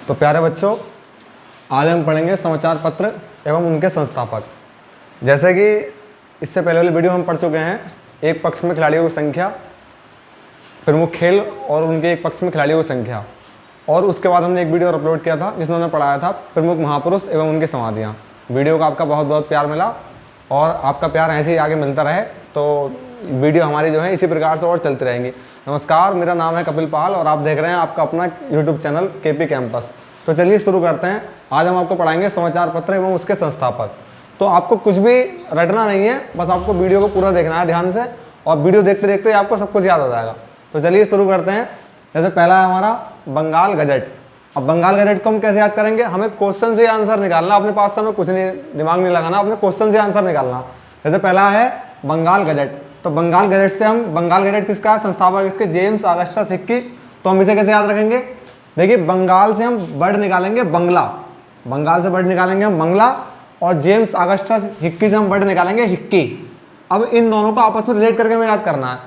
तो प्यारे बच्चों, आज हम पढ़ेंगे समाचार पत्र एवं उनके संस्थापक। जैसे कि इससे पहले वाली वीडियो हम पढ़ चुके हैं, एक पक्ष में खिलाड़ियों की संख्या, प्रमुख खेल और उनके एक पक्ष में खिलाड़ियों की संख्या, और उसके बाद हमने एक वीडियो अपलोड किया था जिसमें हमने पढ़ाया था प्रमुख महापुरुष एवं उनकी समाधियाँ। वीडियो का आपका बहुत बहुत प्यार मिला और आपका प्यार ऐसे ही आगे मिलता रहे तो वीडियो हमारी जो है इसी प्रकार से और चलती रहेंगी। नमस्कार, मेरा नाम है कपिल पाल और आप देख रहे हैं आपका अपना यूट्यूब चैनल केपी कैंपस। तो चलिए शुरू करते हैं। आज हम आपको पढ़ाएंगे समाचार पत्र एवं उसके संस्थापक। तो आपको कुछ भी रटना नहीं है, बस आपको वीडियो को पूरा देखना है ध्यान से, और वीडियो देखते देखते आपको सब कुछ याद हो जाएगा। तो चलिए शुरू करते हैं। जैसे पहला है हमारा बंगाल गजट। अब बंगाल गजट को हम कैसे याद करेंगे? हमें क्वेश्चन से आंसर निकालना, अपने पास से हमें कुछ नहीं दिमाग नहीं लगाना, अपने क्वेश्चन से आंसर निकालना। जैसे पहला है बंगाल गजट, तो बंगाल गजट से हम, बंगाल गजट किसका है? संस्थापक इसके जेम्स ऑगस्टस हिक्की। तो हम इसे कैसे याद रखेंगे? देखिए, बंगाल से हम वर्ड निकालेंगे बंगला, बंगाल से वर्ड निकालेंगे हम बंगला, और जेम्स ऑगस्टस हिक्की से हम वर्ड निकालेंगे हिक्की। अब इन दोनों को आपस में रिलेट करके हमें याद करना है।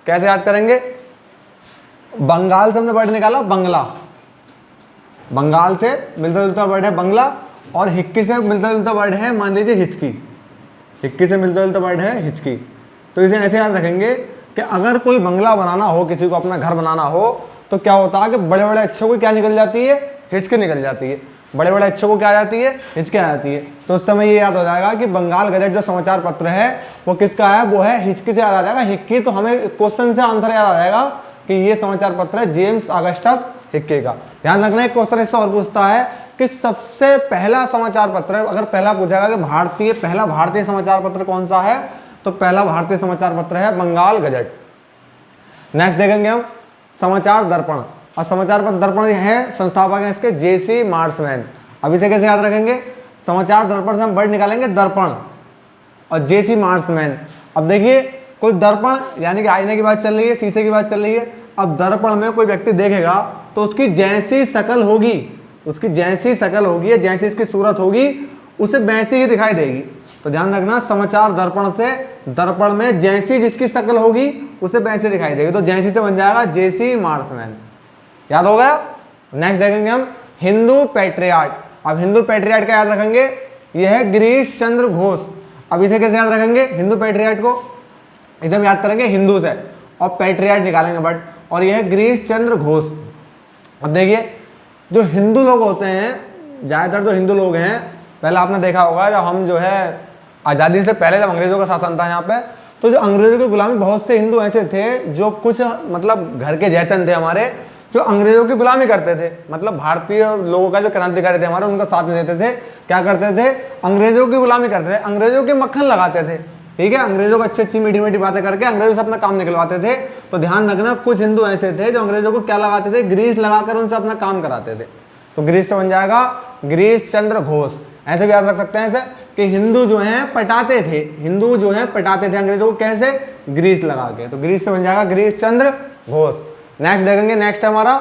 कैसे याद करेंगे? बंगाल से हमने वर्ड निकाला बंगला, बंगाल से मिलता जुलता वर्ड है बंगला, और हिक्की से मिलता जुलता वर्ड है, मान लीजिए हिचकी, हिक्की से मिलता जुलता वर्ड है हिचकी। तो इसे ऐसे याद रखेंगे कि अगर कोई बंगला बनाना हो, किसी को अपना घर बनाना हो, तो क्या होता है कि बड़े बड़े अक्षरों को क्या निकल जाती है? हिचकी निकल जाती है। बड़े बड़े अक्षरों को क्या आ जाती है? हिचकी आ जाती है। तो उस समय ये याद हो जाएगा कि बंगाल गजट जो समाचार पत्र है वो किसका है? वो है हिचकी से याद आ जाएगा, हिक्की। तो हमें क्वेश्चन से आंसर याद आ जाएगा कि ये समाचार पत्र है जेम्स ऑगस्टस हिक्की का। ध्यान रखना, एक क्वेश्चन इससे और पूछता है कि सबसे पहला समाचार पत्र, अगर पहला पूछेगा कि पहला भारतीय समाचार पत्र कौन सा है, तो पहला भारतीय समाचार पत्र है बंगाल गजट। नेक्स्ट देखेंगे हम समाचार दर्पण। और समाचार पत्र दर्पण है, संस्थापक है इसके जेसी मार्समैन। अब इसे कैसे याद रखेंगे? समाचार दर्पण से हम वर्ड निकालेंगे दर्पण और जेसी मार्समैन। अब देखिए, कोई दर्पण यानी कि आईने की बात चल रही है, शीशे की बात चल रही है। अब दर्पण में कोई व्यक्ति देखेगा तो उसकी जैसी शक्ल होगी, उसकी जैसी शक्ल होगी, जैसी इसकी सूरत होगी, उसे वैसी ही दिखाई देगी। तो ध्यान रखना, समाचार दर्पण से, दर्पण में जैसी जिसकी शक्ल होगी उसे वैसे दिखाई देगी। तो जैसी से बन जाएगा जेसी मार्समैन। याद हो गया? नेक्स्ट देखेंगे हम हिंदू पैट्रियार्ट। अब हिंदू पैट्रियार्ट का याद रखेंगे, यह है गिरीश चंद्र घोष। अब इसे कैसे याद रखेंगे? हिंदू पैट्रियार्ट को इसे हम याद करेंगे हिंदू से, और पैट्रियार्ट निकालेंगे बट, और यह है गिरीश चंद्र घोष। अब देखिए, जो हिंदू लोग होते हैं, ज़्यादातर जो हिंदू लोग हैं, पहले आपने देखा होगा जब हम जो है आज़ादी से पहले जब अंग्रेज़ों का शासन था यहाँ पे, तो जो अंग्रेज़ों की गुलामी, बहुत से हिंदू ऐसे थे जो कुछ मतलब घर के जैतन थे हमारे, जो अंग्रेज़ों की गुलामी करते थे। मतलब भारतीय लोगों का जो क्रांतिकारी थे हमारे, उनका साथ नहीं देते थे। क्या करते थे? अंग्रेज़ों की गुलामी करते थे, अंग्रेज़ों के मक्खन लगाते थे। ठीक है, अंग्रेज़ों को अच्छी अच्छी मीठी मीठी बातें करके अंग्रेज़ों से अपना काम निकलवाते थे। तो ध्यान रखना, कुछ हिंदू ऐसे थे जो अंग्रेज़ों को क्या लगाते थे? ग्रीस लगाकर उनसे अपना काम कराते थे। तो ग्रीस से बन जाएगा गिरीश चंद्र घोष। ऐसे भी याद रख सकते हैं ऐसे कि हिंदू जो हैं पटाते थे, हिंदू जो हैं पटाते थे अंग्रेजों को, कैसे? ग्रीस लगा के। तो ग्रीस से बन जाएगा गिरीश चंद्र घोष। नेक्स्ट देखेंगे, नेक्स्ट है हमारा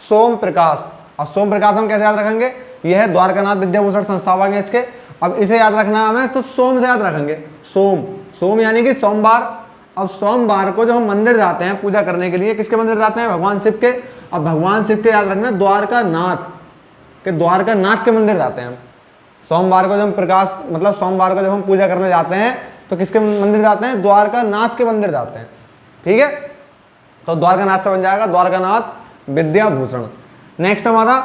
सोम प्रकाश। अब सोम प्रकाश हम कैसे याद रखेंगे? यह है द्वारकानाथ विद्याभूषण संस्थापक है इसके। अब इसे याद रखना है हमें, तो सोम से याद रखेंगे, सोम, सोम यानी कि सोमवार। अब सोमवार को जब हम मंदिर जाते हैं पूजा करने के लिए, किसके मंदिर जाते हैं? भगवान शिव के। अब भगवान शिव के याद रखना द्वारकानाथ के, द्वारकानाथ के मंदिर जाते हैं हम। सोमवार को जब हम प्रकाश, मतलब सोमवार को जब हम पूजा करने जाते हैं तो किसके मंदिर जाते हैं? द्वारकानाथ के मंदिर जाते हैं। ठीक है, तो द्वारकानाथ से बन जाएगा द्वारकानाथ विद्याभूषण। नेक्स्ट हमारा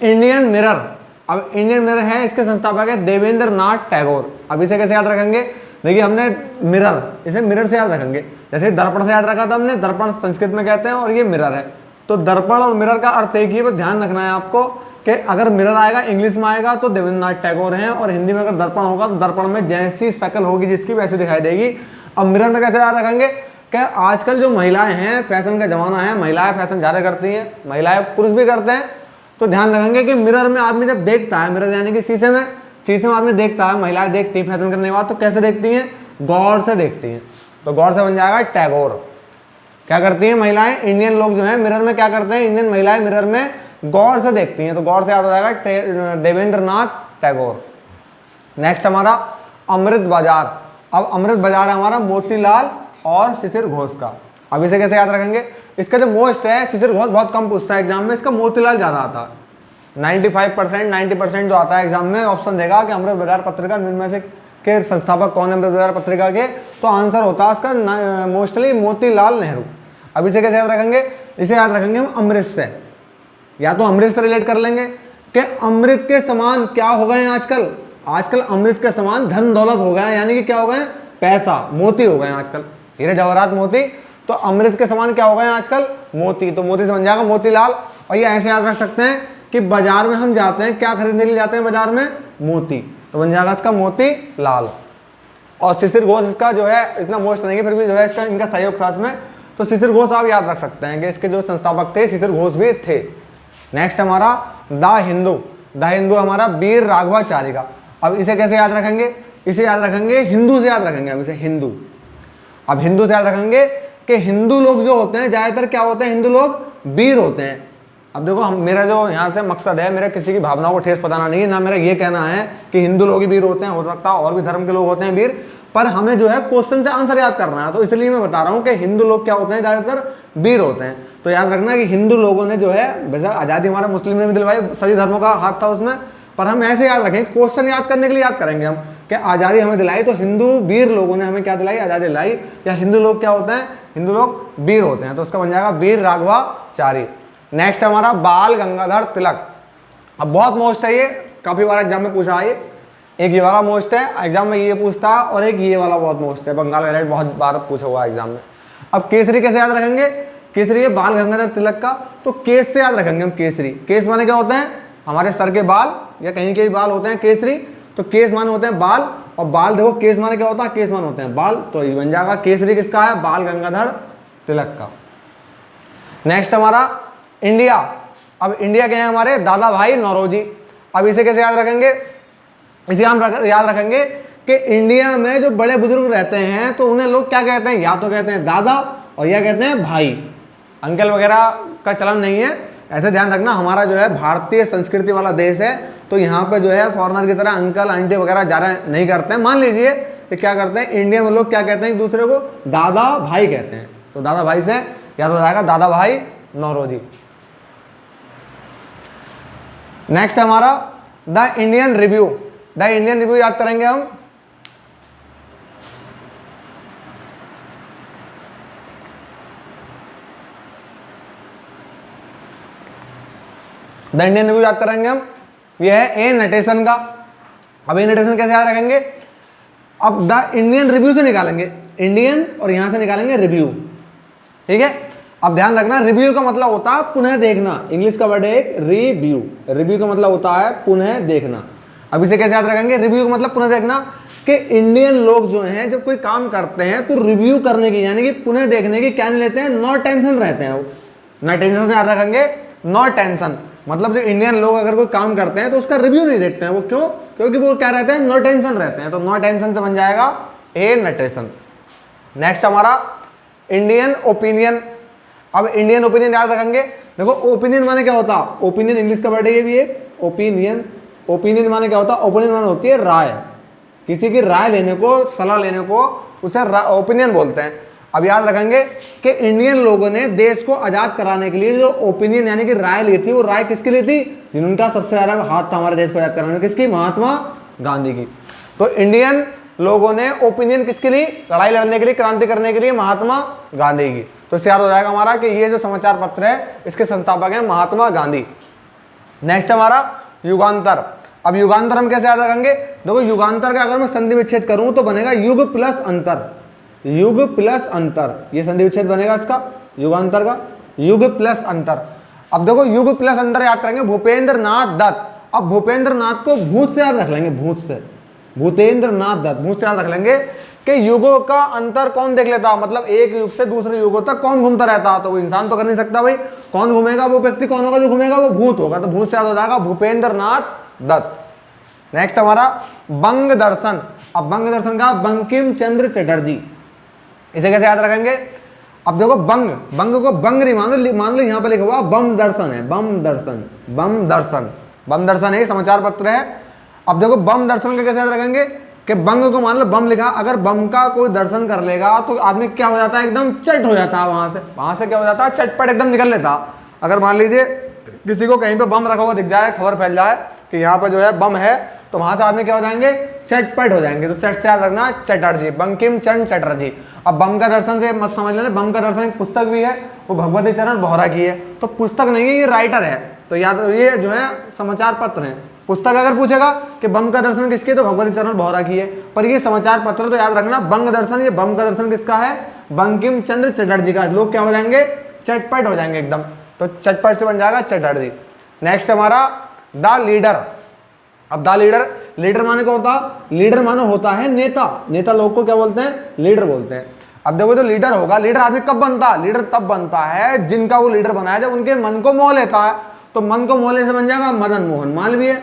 इंडियन मिरर। अब इंडियन मिरर है, इसके संस्थापक है देवेंद्र नाथ टैगोर। अब इसे कैसे याद रखेंगे? देखिए, हमने मिरर, इसे मिरर से याद रखेंगे। जैसे दर्पण से याद रखा था हमने, दर्पण संस्कृत में कहते हैं, और ये मिरर है। तो दर्पण और मिरर का अर्थ एक ही है, बस ध्यान रखना है आपको कि अगर मिरर आएगा इंग्लिश में आएगा तो देवेंद्र नाथ टैगोर हैं, और हिंदी में अगर दर्पण होगा तो दर्पण में जैसी शक्ल होगी जिसकी वैसे दिखाई देगी। अब मिरर में कैसे याद रखेंगे कि आजकल जो महिलाएं हैं, फैशन का जमाना है, महिलाएं फैशन ज़्यादा करती हैं, महिलाएं, पुरुष भी करते हैं। तो ध्यान रखेंगे कि मिरर में आदमी जब देखता है, मिरर यानी कि शीशे में, शीशे में आदमी देखता है, महिलाएं देखती हैं फैशन करने के बाद, तो कैसे देखती हैं? गौर से देखती हैं। तो गौर से बन जाएगा टैगोर। क्या करती हैं महिलाएं? इंडियन लोग जो हैं मिरर में क्या करते हैं? इंडियन महिलाएं मिरर में गौर से देखती हैं। तो गौर से याद हो जाएगा देवेंद्र नाथ टैगोर। नेक्स्ट हमारा अमृत बाजार। अब अमृत बाजार है हमारा मोतीलाल और शिशिर घोष का। अब इसे कैसे याद रखेंगे? इसका जो मोस्ट है शिशिर घोष बहुत कम पूछता है एग्जाम में, इसका मोतीलाल ज़्यादा आता है। 95% 90% जो आता है एग्जाम में ऑप्शन देगा कि अमृत बाजार पत्रिका निम्न में से के संस्थापक कौन है अमृत बाजार पत्रिका के, तो आंसर होता है उसका मोस्टली मोतीलाल नेहरू। अब इसे कैसे याद रखेंगे, इसे याद रखेंगे हम अमृत से, या तो अमृत से रिलेट कर लेंगे कि अमृत के समान क्या हो गए हैं आजकल, आजकल अमृत के समान धन दौलत हो गए हैं, यानी कि क्या हो गए हैं, पैसा मोती हो गए हैं आजकल, हीरे जवाहरात मोती, तो अमृत के समान क्या हो गए हैं आजकल, मोती, तो मोती से बन जाएगा मोतीलाल। और ये ऐसे याद रख सकते हैं कि बाजार में हम जाते हैं, क्या खरीदने के लिए जाते हैं बाजार में, मोती, तो बन जाएगा इसका मोती लाल। और शिशिर घोष इसका जो है इतना मोस्ट नहीं है, फिर भी जो है इसका इनका सहयोग था इसमें, तो शिशिर घोष आप याद रख सकते हैं कि इसके जो संस्थापक थे शिशिर घोष भी थे। नेक्स्ट हमारा द हिंदू, द हिंदू हमारा वीर राघवाचारी का। अब इसे कैसे याद रखेंगे, इसे याद रखेंगे हिंदू से याद रखेंगे, अब इसे हिंदू, अब हिंदू से याद रखेंगे कि हिंदू लोग जो होते हैं ज्यादातर क्या होते हैं, हिंदू लोग वीर होते हैं। अब देखो हम, मेरा जो यहाँ से मकसद है, मेरा किसी की भावनाओं को ठेस पताना नहीं है, ना मेरा ये कहना है कि हिंदू लोग ही वीर होते हैं, हो सकता है और भी धर्म के लोग होते हैं वीर, पर हमें जो है क्वेश्चन से आंसर याद करना है, तो इसलिए मैं बता रहा हूँ कि हिंदू लोग क्या होते हैं, ज्यादातर वीर होते हैं। तो याद रखना कि हिंदू लोगों ने जो है, वैसे आज़ादी हमारा मुस्लिम ने भी दिलवाई, सभी धर्मों का हाथ था उसमें, पर हम ऐसे याद रखेंगे, क्वेश्चन याद करने के लिए याद करेंगे हम कि आज़ादी हमें दिलाई, तो हिंदू वीर लोगों ने हमें क्या दिलाई, आज़ादी दिलाई, या हिंदू लोग क्या होते हैं, हिंदू लोग वीर होते हैं, तो उसका बन जाएगा वीर राघवाचारी। नेक्स्ट हमारा बाल गंगाधर तिलक। अब बहुत मोस्ट है ये, काफी बार एग्जाम में पूछा है, एक ये वाला मोस्ट है एग्जाम में ये पूछता है, और एक ये वाला बहुत मोस्ट है, बंगाल गैलेट बहुत बार पूछा हुआ है एग्जाम में। अब केसरी कैसे याद रखेंगे, केसरी है बाल गंगाधर तिलक का, तो केस से याद रखेंगे हम केसरी। केस माने क्या होते हैं, हमारे सर के बाल या कहीं के भी बाल होते हैं केसरी, तो केस माने होते हैं बाल, और बाल देखो केस माने क्या होता है, केस माने होते हैं बाल, तो ये बन जाएगा केसरी किसका है, बाल गंगाधर तिलक का। नेक्स्ट हमारा इंडिया। अब इंडिया के हैं हमारे दादा भाई नौरोजी। अब इसे कैसे याद रखेंगे, इसे हम याद रखेंगे कि इंडिया में जो बड़े बुजुर्ग रहते हैं तो उन्हें लोग क्या कहते हैं, या तो कहते हैं दादा और या कहते हैं भाई, अंकल वगैरह का चलन नहीं है। ऐसे ध्यान रखना, हमारा जो है भारतीय संस्कृति वाला देश है, तो यहाँ पे जो है फॉरेनर की तरह अंकल आंटी वगैरह ज़्यादा नहीं करते हैं। मान लीजिए कि क्या करते हैं, इंडिया में लोग क्या कहते हैं एक दूसरे को, दादा भाई कहते हैं, तो दादा भाई से याद हो जाएगा दादा भाई नौरोजी। नेक्स्ट हमारा the Indian review. The Indian review याद करेंगे हम, द इंडियन रिव्यू याद करेंगे हम, यह है ए नटेशन का। अब ए नटेशन कैसे याद रखेंगे, अब द इंडियन रिव्यू से निकालेंगे इंडियन और यहां से निकालेंगे रिव्यू, ठीक है। अब ध्यान रखना, रिव्यू का मतलब होता है पुनः देखना, इंग्लिश का वर्ड है एक रिव्यू, रिव्यू का मतलब होता है पुनः देखना। अब इसे कैसे याद रखेंगे, रिव्यू का मतलब पुनः देखना, कि इंडियन लोग जो हैं जब कोई काम करते हैं तो रिव्यू करने की यानी कि पुनः देखने की क्या नहीं लेते हैं, नो टेंशन रहते हैं वो, नो टेंशन से याद रखेंगे, नो टेंशन मतलब जो इंडियन लोग अगर कोई काम करते हैं तो उसका रिव्यू नहीं देखते हैं, वो क्यों, क्योंकि वो क्या रहते हैं, नो टेंशन रहते हैं, तो नो टेंशन से बन जाएगा ए नटेशन। नेक्स्ट हमारा इंडियन ओपिनियन। अब इंडियन ओपिनियन याद रखेंगे, देखो ओपिनियन माने क्या होता है, ओपिनियन इंग्लिश का वर्ड है ये भी एक ओपिनियन। ओपिनियन माने क्या होता है, ओपिनियन माने होती है राय, किसी की राय लेने को, सलाह लेने को उसे ओपिनियन बोलते हैं। अब याद रखेंगे कि इंडियन लोगों ने देश को आजाद कराने के लिए जो ओपिनियन यानी कि राय ली थी, वो राय किसकी ली थी, जिनका सबसे ज्यादा हाथ था हमारे देश को आजाद कराने में, किसकी, महात्मा गांधी की। तो इंडियन लोगों ने ओपिनियन किसके लिए, लड़ाई लड़ने के लिए, क्रांति करने के लिए, महात्मा गांधी की। तो इससे याद हो जाएगा हमारा कि ये जो समाचार पत्र है इसके संस्थापक हैं महात्मा गांधी। नेक्स्ट हमारा युगांतर। अब युगांतर हम कैसे याद रखेंगे, देखो युगांतर का अगर मैं संधि विच्छेद करूं तो बनेगा युग प्लस अंतर, युग प्लस अंतर, ये संधि विच्छेद बनेगा इसका युगांतर का, युग प्लस अंतर। अब देखो युग प्लस अंतर याद करेंगे, भूपेंद्र नाथ दत्त। अब भूपेंद्र नाथ को भूत से याद रख लेंगे, भूत से, भूतेंद्र नाथ दत्त, भूत से याद रख लेंगे कि युगों का अंतर कौन देख लेता, मतलब एक युग से दूसरे युगों तक कौन घूमता रहता, तो वो इंसान तो कर नहीं सकता भाई, कौन घूमेगा, वो व्यक्ति कौन होगा जो घूमेगा, वो भूत होगा, तो भूत से याद हो जाएगा भूपेंद्र नाथ दत्त। नेक्स्ट हमारा बंग दर्शन। अब बंग दर्शन का बंकिम चंद्र चटर्जी, इसे कैसे याद रखेंगे, अब देखो बंग, बंग को बंग नहीं मान लो यहाँ पे लिखा हुआ बम दर्शन है, बम दर्शन, बम दर्शन, बम दर्शन है समाचार पत्र है। अब देखो बम दर्शन का कैसे याद रखेंगे कि बंग को मान लो बम लिखा, अगर बम का कोई दर्शन कर लेगा तो आदमी क्या हो जाता है, एकदम चट हो जाता है, वहां से क्या हो जाता है, चटपट एकदम निकल लेता। अगर मान लीजिए किसी को कहीं पे बम रखा हुआ दिख जाए, खबर फैल जाए कि यहाँ पे जो है बम है, तो वहां से आदमी क्या हो जाएंगे, चटपट हो जाएंगे। तो चट याद रखना, चटर्जी, बंकिम चंद्र चटर्जी। अब बम का दर्शन से मत समझ लेना, बम का दर्शन एक पुस्तक भी है, वो भगवती चरण बोहरा की है, तो पुस्तक नहीं है, ये राइटर है। तो याद, ये जो है समाचार पत्र है। पुस्तक अगर पूछेगा कि बम का दर्शन किसकी है, तो भगवती चरण बोहरा की है, पर ये समाचार पत्र तो याद रखना बंग दर्शन, ये बम का दर्शन किसका है, बंकिम चंद्र चटर्जी का। लोग क्या हो जाएंगे, चटपट हो जाएंगे एकदम। तो चटपट से बन जाएगा चटर्जी। नेक्स्ट हमारा द लीडर। अब द लीडर, लीडर माने क्या होता है, लीडर माने होता है नेता। नेता लोग को क्या बोलते हैं, लीडर बोलते हैं। अब देखो जो लीडर होगा, लीडर आदमी कब बनता है, लीडर तब बनता है जिनका वो लीडर बनाया जब उनके मन को मोह लेता है। तो मन को मोह लेने से बन जाएगा मदन मोहन मालवीय।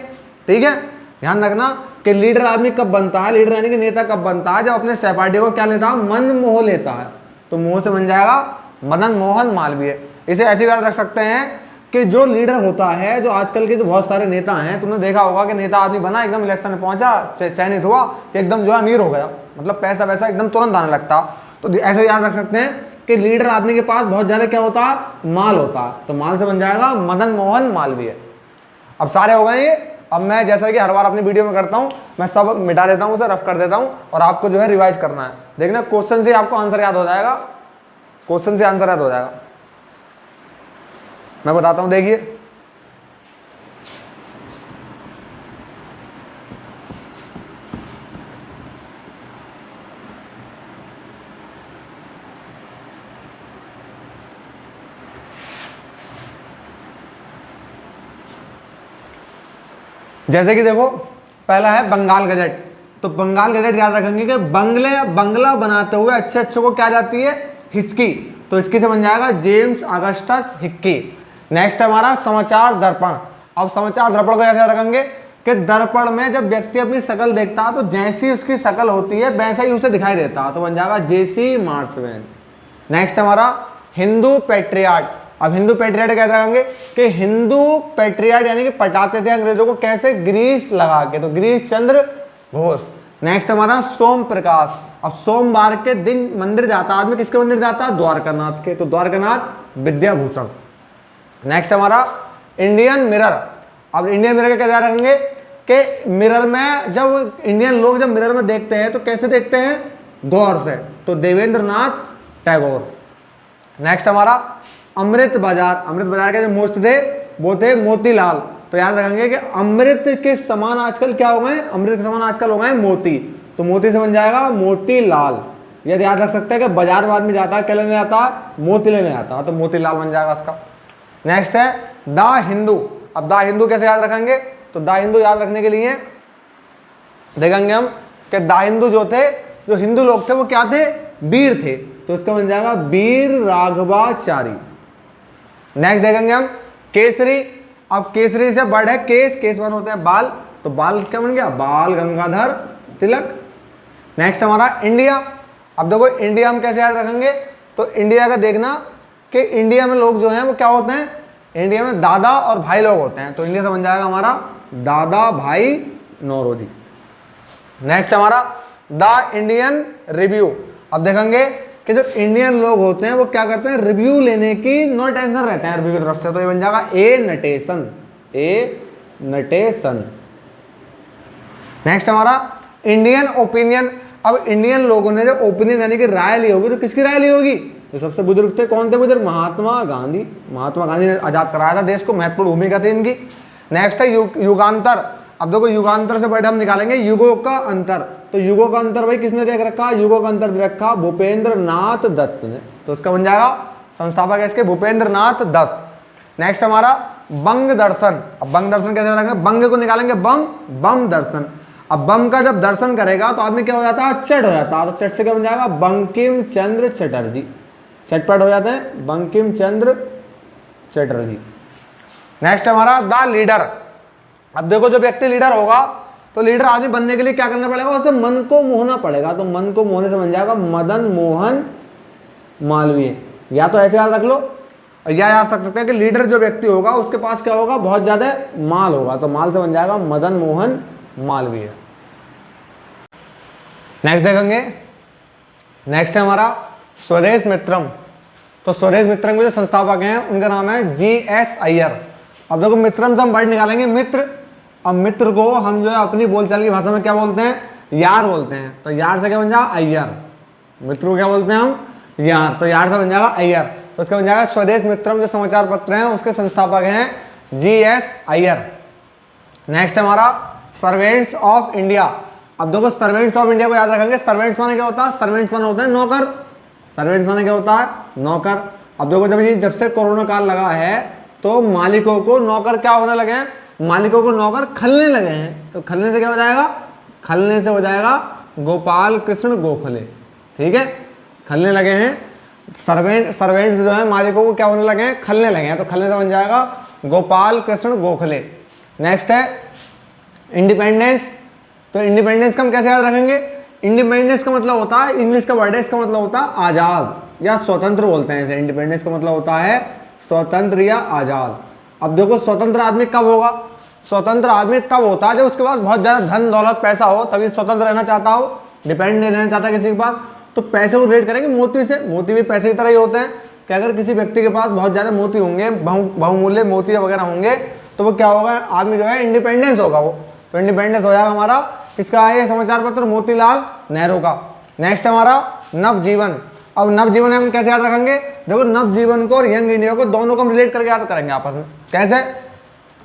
ठीक है, ध्यान रखना कि लीडर आदमी कब बनता है, लीडर यानी कि नेता कब बनता है, जब अपने सहपाठी को क्या लेता है, मन मोह लेता है। तो मोह से बन जाएगा मदन मोहन मालवीय। इसे ऐसी बात रख सकते हैं कि जो लीडर होता है, जो आजकल के जो बहुत सारे नेता हैं, तुमने देखा होगा कि नेता आदमी बना, एकदम इलेक्शन में पहुंचा, चयनित हुआ, एकदम जो है अमीर हो गया, मतलब पैसा वैसा एकदम तुरंत आने लगता। तो ऐसे याद रख सकते हैं कि लीडर आदमी के पास बहुत ज्यादा क्या होता है, माल होता है। तो माल से बन जाएगा मदन मोहन मालवीय। अब सारे हो गए ये। अब मैं जैसा कि हर बार अपनी वीडियो में करता हूं, मैं सब मिटा देता हूं, उसे रफ कर देता हूं, और आपको जो है रिवाइज करना है। देखना क्वेश्चन से आपको आंसर याद हो जाएगा, क्वेश्चन से आंसर याद हो जाएगा। मैं बताता हूं, देखिए जैसे कि देखो, पहला है बंगाल गजट। तो बंगाल गजट याद रखेंगे कि बंगला बनाते हुए अच्छे अच्छे को क्या जाती है, हिचकी। तो हिचकी से बन जाएगा जेम्स अगस्टस हिक्की। नेक्स्ट है हमारा समाचार दर्पण। अब समाचार दर्पण को ऐसे रखेंगे कि दर्पण में जब व्यक्ति अपनी शक्ल देखता है, तो जैसी उसकी शक्ल होती है वैसा ही उसे दिखाई देता है। तो बन जाएगा जेसी मार्सवेन। नेक्स्ट हमारा हिंदू पैट्रियाट। अब हिंदू पैट्रियाट क्या कहेंगे कि हिंदू पैट्रियाट यानी कि पटाते थे अंग्रेजों को कैसे, ग्रीस लगा के। तो गिरीश चंद्र घोष। नेक्स्ट हमारा सोम प्रकाश। अब सोमवार के दिन मंदिर जाता आदमी, किसके मंदिर जाता है, द्वारकानाथ के। तो द्वारकानाथ विद्याभूषण। नेक्स्ट हमारा इंडियन मिरर। अब इंडियन मिरर का क्या रखेंगे कि मिरर में जब इंडियन लोग जब मिरर में देखते हैं तो कैसे देखते हैं, गौर से। तो देवेंद्रनाथ टैगोर। नेक्स्ट हमारा अमृत बाजार। अमृत बाजार के जो मोस्ट थे वो थे मोतीलाल। तो याद रखेंगे कि अमृत के समान आजकल क्या हो गए, अमृत के समान आजकल हो गए मोती। तो मोती से बन जाएगा मोतीलाल। यदि याद रख सकते हैं कि बाजार में आदमी जाता है, क्या लेने जाता है, मोती लेने जाता है। तो मोतीलाल बन जाएगा इसका। नेक्स्ट है द हिंदू। अब द हिंदू कैसे याद रखेंगे, तो द हिंदू याद रखने के लिए देखेंगे हम कि द हिंदू जो थे, जो हिंदू लोग थे वो क्या थे, वीर थे। तो इसका बन जाएगा वीर राघवाचारी। नेक्स्ट देखेंगे हम केसरी। अब केसरी से वर्ड है केस, केस वन होते हैं बाल, तो बाल क्या बन गया, बाल गंगाधर तिलक। नेक्स्ट हमारा इंडिया। अब देखो इंडिया हम कैसे याद रखेंगे, तो इंडिया का देखना कि इंडिया में लोग जो हैं वो क्या होते हैं, इंडिया में दादा और भाई लोग होते हैं। तो इंडिया से बन जाएगा हमारा दादा भाई नौरोजी। नेक्स्ट हमारा द इंडियन रिव्यू। अब देखेंगे कि जो इंडियन लोग होते हैं वो क्या करते हैं, रिव्यू लेने की नो टेंशन रहते हैं रिव्यू की तरफ से। तो ये बन जाएगा ए नटेशन, ए नटेशन। नेक्स्ट हमारा इंडियन ओपिनियन। अब इंडियन लोगों ने जो ओपिनियन यानी कि राय ली होगी, तो किसकी राय ली होगी, जो सबसे बुजुर्ग थे कौन थे बुजुर्ग, महात्मा गांधी। महात्मा गांधी ने आजाद कराया था देश को, महत्वपूर्ण भूमिका थी इनकी। नेक्स्ट है युगांतर। अब देखो युगांतर से बैठे हम निकालेंगे युगों का अंतर। तो युगों का अंतर भाई किसने देख रखा, युगों का अंतर देख रखा भूपेंद्र नाथ दत्त ने। तो उसका बन जाएगा संस्थापक है इसके भूपेंद्र नाथ दत्त। नेक्स्ट हमारा बंग दर्शन। अब बंग दर्शन कैसे रखेंगे, बंग को निकालेंगे बम, बम दर्शन। अब बम का जब दर्शन करेगा तो आदमी क्या हो जाता है, चट हो जाता है। तो चट से क्या बन जाएगा, बंकिम चंद्र चटर्जी। चटपट हो जाते हैं, बंकिम चंद्र चटर्जी। नेक्स्ट हमारा द लीडर। अब देखो जो व्यक्ति लीडर होगा, तो लीडर आदमी बनने के लिए क्या करना पड़ेगा, उसे मन को मोहना पड़ेगा। तो मन को मोहने से बन जाएगा मदन मोहन मालवीय। या तो ऐसे याद रख लो, या याद रख सकते हैं कि लीडर जो व्यक्ति होगा उसके पास क्या होगा, बहुत ज्यादा माल होगा। तो माल से बन जाएगा मदन मोहन मालवीय। नेक्स्ट देखेंगे, नेक्स्ट है हमारा स्वदेश मित्रम। तो स्वदेश मित्रम के जो संस्थापक हैं उनका नाम है GS अय्यर। अब देखो मित्रम से हम वर्ड निकालेंगे मित्र। अब मित्र को हम जो है अपनी बोलचाल की भाषा में क्या बोलते हैं, यार बोलते हैं। तो यार से क्या बन जाएगा, अय्यर। मित्र को क्या बोलते हैं हम, यार। तो यार से बन जाएगा अय्यर। तो इसका बन जाएगा स्वदेश मित्रम जो समाचार पत्र हैं उसके संस्थापक हैं GS अय्यर। नेक्स्ट हमारा सर्वेंट्स ऑफ इंडिया। अब देखो सर्वेंट्स ऑफ इंडिया को याद रखेंगे। सर्वेंट्स माने क्या होता है, सर्वेंट्स माने होता है नौकर। सर्वेंट्स माने क्या होता है, नौकर। अब देखो जब से कोरोना काल लगा है तो मालिकों को नौकर क्या होने लगे हैं, मालिकों को नौकर खलने लगे हैं। तो खलने से क्या हो जाएगा, खलने से हो जाएगा गोपाल कृष्ण गोखले। ठीक है, खलने लगे हैं। सर्वेंट्स जो है मालिकों को क्या होने लगे हैं, खलने लगे हैं। तो खलने से बन जाएगा गोपाल कृष्ण गोखले। नेक्स्ट है इंडिपेंडेंस। तो इंडिपेंडेंस का हम कैसे याद रखेंगे, इंडिपेंडेंस का मतलब होता है, इंग्लिश का वर्ड है, इसका मतलब होता है आजाद या स्वतंत्र बोलते हैं इसे। इंडिपेंडेंस का मतलब होता है स्वतंत्र या आजाद। अब देखो स्वतंत्र आदमी कब होगा, स्वतंत्र आदमी तब होता है जब उसके पास बहुत ज्यादा धन दौलत पैसा हो, तभी स्वतंत्र रहना चाहता हो, डिपेंड नहीं रहना चाहता किसी के पास। तो पैसे को रिलेट करेंगे मोती से। मोती भी पैसे की तरह ही होते हैं कि अगर किसी व्यक्ति के पास बहुत ज्यादा मोती होंगे, बहुमूल्य मोती वगैरह होंगे, तो वो क्या होगा, आदमी जो है इंडिपेंडेंस होगा वो। तो इंडिपेंडेंस हो जाएगा हमारा, किसका है समाचार पत्र, मोतीलाल नेहरू का। नेक्स्ट हमारा नवजीवन। अब नवजीवन हम कैसे याद रखेंगे, देखो नवजीवन को और यंग इंडिया को दोनों को हम रिलेट करके याद करेंगे आपस में। कैसे,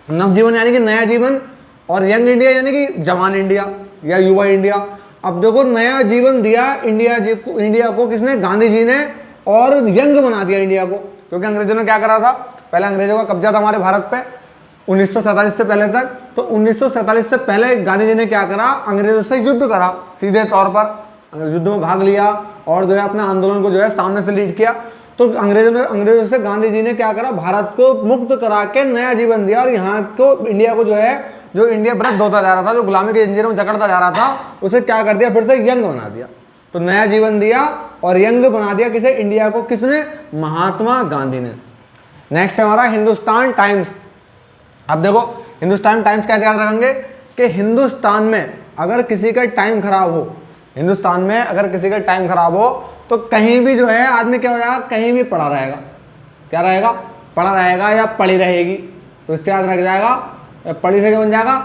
नवजीवन यानी कि नया जीवन और यंग इंडिया यानी कि जवान इंडिया या युवा इंडिया। अब देखो नया जीवन दिया इंडिया को किसने, गांधी जी ने, और यंग बना दिया इंडिया को। क्योंकि अंग्रेजों ने क्या करा था, पहले अंग्रेजों का कब्जा था हमारे भारत पे 1947 से पहले तक। तो 1947 से पहले गांधी जी ने क्या करा, अंग्रेजों से युद्ध करा सीधे तौर पर, युद्ध में भाग लिया और जो है अपने आंदोलन को जो है सामने से लीड किया। तो अंग्रेजों से गांधी जी ने क्या करा, भारत को मुक्त करा के नया जीवन दिया और यहाँ को इंडिया को जो है, जो इंडिया वृद्ध होता जा रहा था, जो गुलामी के जंजीरों में जकड़ता जा रहा था, उसे क्या कर दिया, फिर से यंग बना दिया। तो नया जीवन दिया और यंग बना दिया किसे, इंडिया को। किसने, महात्मा गांधी ने। नेक्स्ट है हमारा हिंदुस्तान टाइम्स। अब देखो हिंदुस्तान टाइम्स कैसे याद रखेंगे कि हिंदुस्तान में अगर किसी का टाइम खराब हो, हिंदुस्तान में अगर किसी का टाइम खराब हो तो कहीं भी जो है आदमी क्या हो जाएगा, कहीं भी पड़ा रहेगा। क्या रहेगा, पड़ा रहेगा या पड़ी रहेगी। तो इससे याद रख जाएगा, पड़ी से क्या बन जाएगा,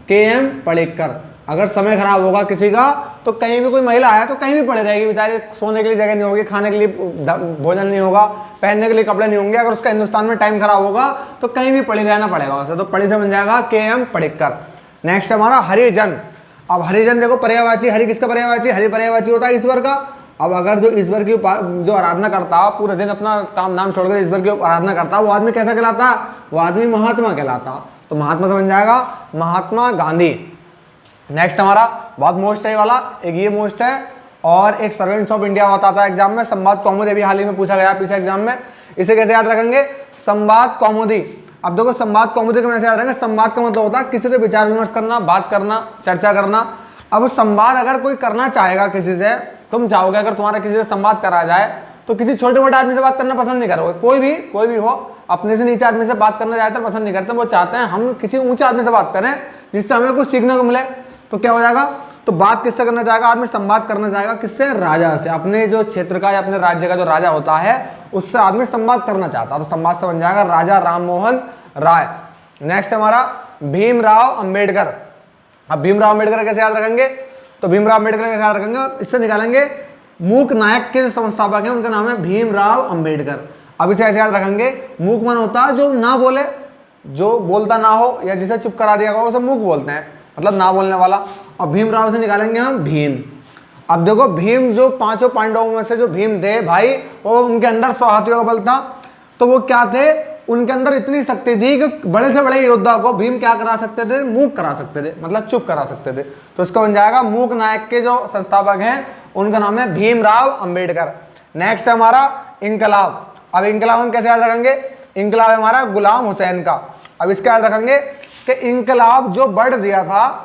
KM पड़ेकर। अगर समय खराब होगा किसी का तो कहीं भी कोई महिला है तो कहीं भी पड़ी रहेगी बेचारी, सोने के लिए जगह नहीं होगी, खाने के लिए भोजन नहीं होगा, पहनने के लिए कपड़े नहीं होंगे। अगर उसका हिंदुस्तान में टाइम खराब होगा तो कहीं भी पड़ी रहना पड़ेगा उसे। तो पड़ी से बन जाएगा KM पड़ेकर। नेक्स्ट हमारा हरिजन। अब हरिजन देखो पर्यायवाची, हरि किसका पर्यायवाची, हरि पर्यायवाची होता है ईश्वर का। अब अगर जो ईश्वर की जो आराधना करता है, पूरे दिन अपना काम नाम छोड़कर ईश्वर की आराधना करता है, वो आदमी कैसा कहलाता है, वो आदमी महात्मा कहलाता है। तो महात्मा से बन जाएगा महात्मा गांधी। नेक्स्ट हमारा बहुत मोस्ट है वाला, एक ये मोस्ट है और एक सर्वेंट्स ऑफ इंडिया होता था एग्जाम में, संवाद कौमुदी, अभी हाल ही में पूछा गया पीछे एग्जाम में। इसे कैसे याद रखेंगे, संवाद कौमुदी। अब देखो संवाद कौमुदी को कैसे याद रखेंगे, संवाद का मतलब होता है किसी से विचार विमर्श करना, बात करना, चर्चा करना। अब संवाद अगर कोई करना चाहेगा किसी से, तुम चाहोगे अगर तुम्हारा किसी से संवाद करा जाए तो किसी छोटे मोटे आदमी से बात करना पसंद नहीं करोगे। कोई भी हो अपने से नीचे आदमी से बात करना ज्यादातर पसंद नहीं करते, वो चाहते हैं हम किसी ऊंचे आदमी से बात करें जिससे हमें कुछ सीखने को मिले। तो क्या हो जाएगा, तो बात किससे करना चाहेगा आदमी, संवाद करना चाहेगा किससे, राजा से। अपने जो क्षेत्र का या अपने राज्य का जो राजा होता है उससे आदमी संवाद करना चाहता है। तो संवाद से बन जाएगा राजा राम मोहन राय। नेक्स्ट हमारा भीमराव अंबेडकर। अब भीमराव अंबेडकर कैसे याद रखेंगे, तो भीमराव अंबेडकर कैसे याद रखेंगे, इससे निकालेंगे मूक नायक के जो संस्थापक हैं उनका नाम है भीमराव अंबेडकर। अब इसे ऐसे याद रखेंगे, मूक मन होता है जो ना बोले, जो बोलता ना हो या जिसे चुप करा दिया गया उसे मूक बोलते हैं, मतलब ना बोलने वाला। और भीमराव से निकालेंगे हम भीम। अब देखो भीम जो पांचों पांडवों में से जो भीम थे भाई, वो उनके अंदर 100 हाथियों का बल था। तो वो क्या थे, उनके अंदर इतनी शक्ति थी कि बड़े से बड़े योद्धा को भीम क्या करा सकते थे, मूक करा सकते थे, मतलब चुप करा सकते थे। तो इसका बन जाएगा मूक नायक के जो संस्थापक हैं उनका नाम है भीमराव अंबेडकर। नेक्स्ट है हमारा इनकलाब। अब इनकलाब हम कैसे याद रखेंगे, इनकलाब है हमारा गुलाम हुसैन का। अब इसका याद रखेंगे कि इनकलाब जो बढ़ दिया था,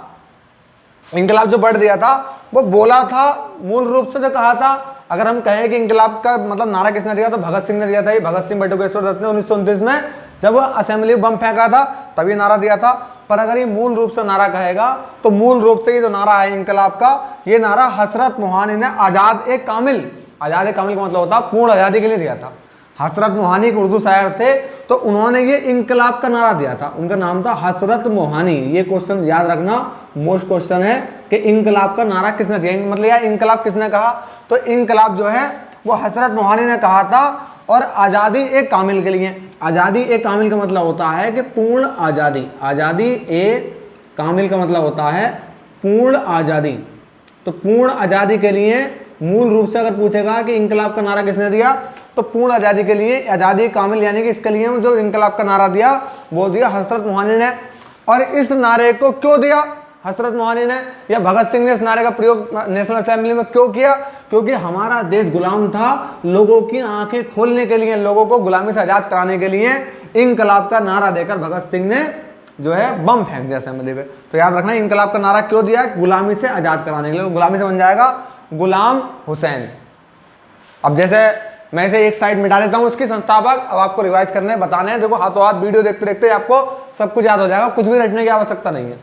इनकलाब जो बढ़ दिया था वो बोला था मूल रूप से जो कहा था। अगर हम कहें कि इनकलाब का मतलब नारा किसने दिया तो भगत सिंह ने दिया था। ये भगत सिंह बटुकेश्वर दत्त ने 1929 में जब असेंबली बम फेंका था तभी नारा दिया था। पर अगर ये मूल रूप से नारा कहेगा तो मूल रूप से ये जो नारा है इनकलाब का, ये नारा हसरत मोहानी ने आजाद ए कामिल का मतलब होता है पूर्ण आजादी के लिए दिया था। हसरत मोहानी एक उर्दू शायर थे, तो उन्होंने ये इंकलाब का नारा दिया था, उनका नाम था हसरत मोहानी। ये क्वेश्चन याद रखना, मोस्ट क्वेश्चन है कि इंकलाब का नारा किसने दिया, मतलब यार इंकलाब किसने कहा, तो इंकलाब जो है वो हसरत मोहानी ने कहा था। और आज़ादी एक कामिल के लिए, आज़ादी एक कामिल का मतलब होता है कि पूर्ण आज़ादी, आज़ादी एक कामिल का मतलब होता है पूर्ण आज़ादी। तो पूर्ण आज़ादी के लिए मूल रूप से अगर पूछेगा कि इंकलाब का नारा किसने दिया, तो पूर्ण आज़ादी के लिए, आज़ादी कामिल यानी कि इसके लिए जो इंकलाब का नारा दिया वो दिया हसरत मोहानी ने। और इस नारे को क्यों दिया हसरत मोहानी ने या भगत सिंह ने इस नारे का प्रयोग नेशनल असेंबली में क्यों किया, क्योंकि हमारा देश गुलाम था, लोगों की आंखें खोलने के लिए, लोगों को गुलामी से आज़ाद कराने के लिए इंकलाब का नारा देकर भगत सिंह ने जो है बम फेंक दिया असेंबली पे। तो याद रखना इंकलाब का नारा क्यों दिया, गुलामी से आज़ाद कराने के लिए, गुलामी से बन जाएगा गुलाम हुसैन। अब जैसे मैं इसे एक साइड मिटा देता हूं उसकी संस्थापक, अब आपको रिवाइज करने बताने हैं, देखो हाथों हाथ वीडियो देखते देखते आपको सब कुछ याद हो जाएगा, कुछ भी रटने की आवश्यकता नहीं है।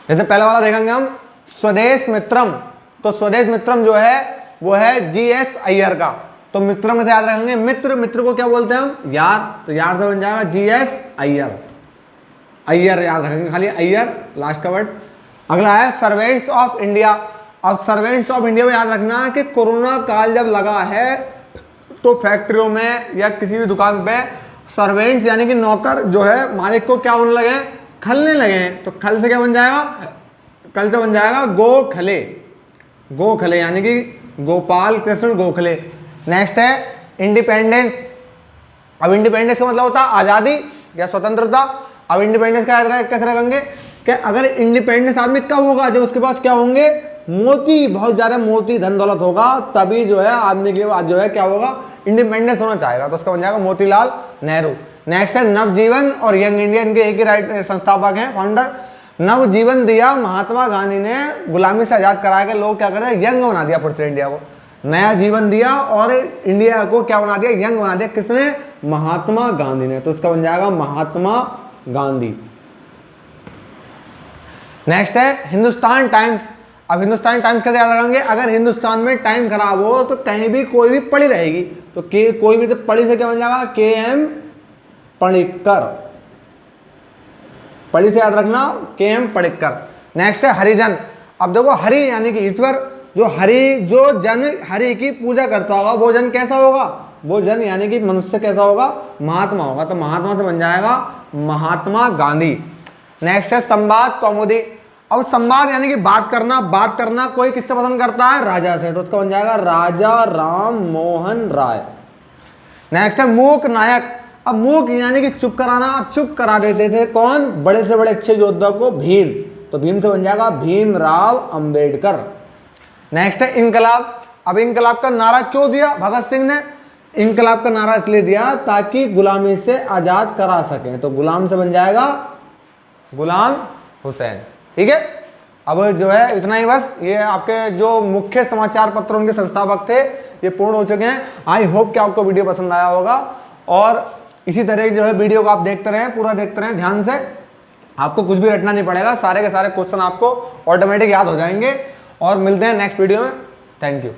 जैसे पहला वाला देखेंगे हम स्वदेश मित्रम, तो स्वदेश मित्रम जो है वो है जीएस अय्यर का। तो मित्र में से याद रखेंगे मित्र, मित्र को क्या बोलते हैं हम, यार, तो यार से बन जाएगा जीएस अय्यर, अय्यर याद रखेंगे खाली, अय्यर लास्ट का वर्ड। अगला है सर्वेंट्स ऑफ इंडिया। अब सर्वेंट्स ऑफ इंडिया में याद रखना कि कोरोना काल जब लगा है तो फैक्ट्रियों में या किसी भी दुकान पे सर्वेंट्स यानी कि नौकर जो है मालिक को क्या होने लगे, खलने लगे। तो खल से क्या बन जाएगा, कल से बन जाएगा गोखले, गोखले यानी कि गोपाल कृष्ण गोखले। नेक्स्ट है इंडिपेंडेंस। अब इंडिपेंडेंस का मतलब होता है आज़ादी या स्वतंत्रता। अब इंडिपेंडेंस का याद कैसे रखेंगे कि अगर इंडिपेंडेंस आदमी कब होगा, जब उसके पास क्या होंगे, मोती, बहुत ज़्यादा मोती धन दौलत होगा, तभी जो है आदमी के बाद जो है क्या होगा, इंडिपेंडेंस होना चाहेगा। तो उसका बन जाएगा मोतीलाल नेहरू। नेक्स्ट है नवजीवन और यंग इंडिया, इनके एक ही राइट संस्थापक हैं, फाउंडर। नवजीवन दिया महात्मा गांधी ने, गुलामी से आज़ाद करा के लोग क्या करते हैं, यंग बना दिया फिर से इंडिया को, नया जीवन दिया और इंडिया को क्या बना दिया, यंग बना दिया। किसने, महात्मा गांधी ने। तो उसका बन जाएगा महात्मा गांधी। नेक्स्ट है हिंदुस्तान टाइम्स। अब हिंदुस्तान टाइम्स कैसे याद रखेंगे, अगर हिंदुस्तान में टाइम खराब हो तो कहीं भी कोई भी पढ़ी रहेगी, तो कोई भी, तो पढ़ी से क्या बन जाएगा, के एम पणिक्कर, पढ़ी से याद रखना के एम पणिक्कर। नेक्स्ट है हरिजन। अब देखो हरि यानी कि ईश्वर, जो हरि, जो जन हरि की पूजा करता होगा वो जन कैसा होगा, वो जन यानी कि मनुष्य कैसा होगा, महात्मा होगा। तो महात्मा से बन जाएगा महात्मा गांधी। नेक्स्ट है संवाद कौमुदी। अब संवाद यानी कि बात करना, बात करना कोई किससे पसंद करता है, राजा से, तो उसका बन जाएगा राजा राम मोहन राय। नेक्स्ट है मूक नायक। अब मूक यानी कि चुप कराना, अब चुप करा देते थे कौन, बड़े से बड़े अच्छे योद्धा को, भीम, तो भीम से बन जाएगा भीमराव अंबेडकर। नेक्स्ट है इनकलाब। अब इनकलाब का नारा क्यों दिया भगत सिंह ने, इनकलाब का नारा इसलिए दिया ताकि गुलामी से आजाद करा सकें, तो गुलाम से बन जाएगा गुलाम हुसैन। ठीक है, अब जो है इतना ही बस, ये आपके जो मुख्य समाचार पत्र उनके संस्थापक थे ये पूर्ण हो चुके हैं। आई होप कि आपको वीडियो पसंद आया होगा और इसी तरह जो है वीडियो को आप देखते रहें, पूरा देखते रहें ध्यान से, आपको कुछ भी रटना नहीं पड़ेगा, सारे के सारे क्वेश्चन आपको ऑटोमेटिक याद हो जाएंगे। और मिलते हैं नेक्स्ट वीडियो में, थैंक यू।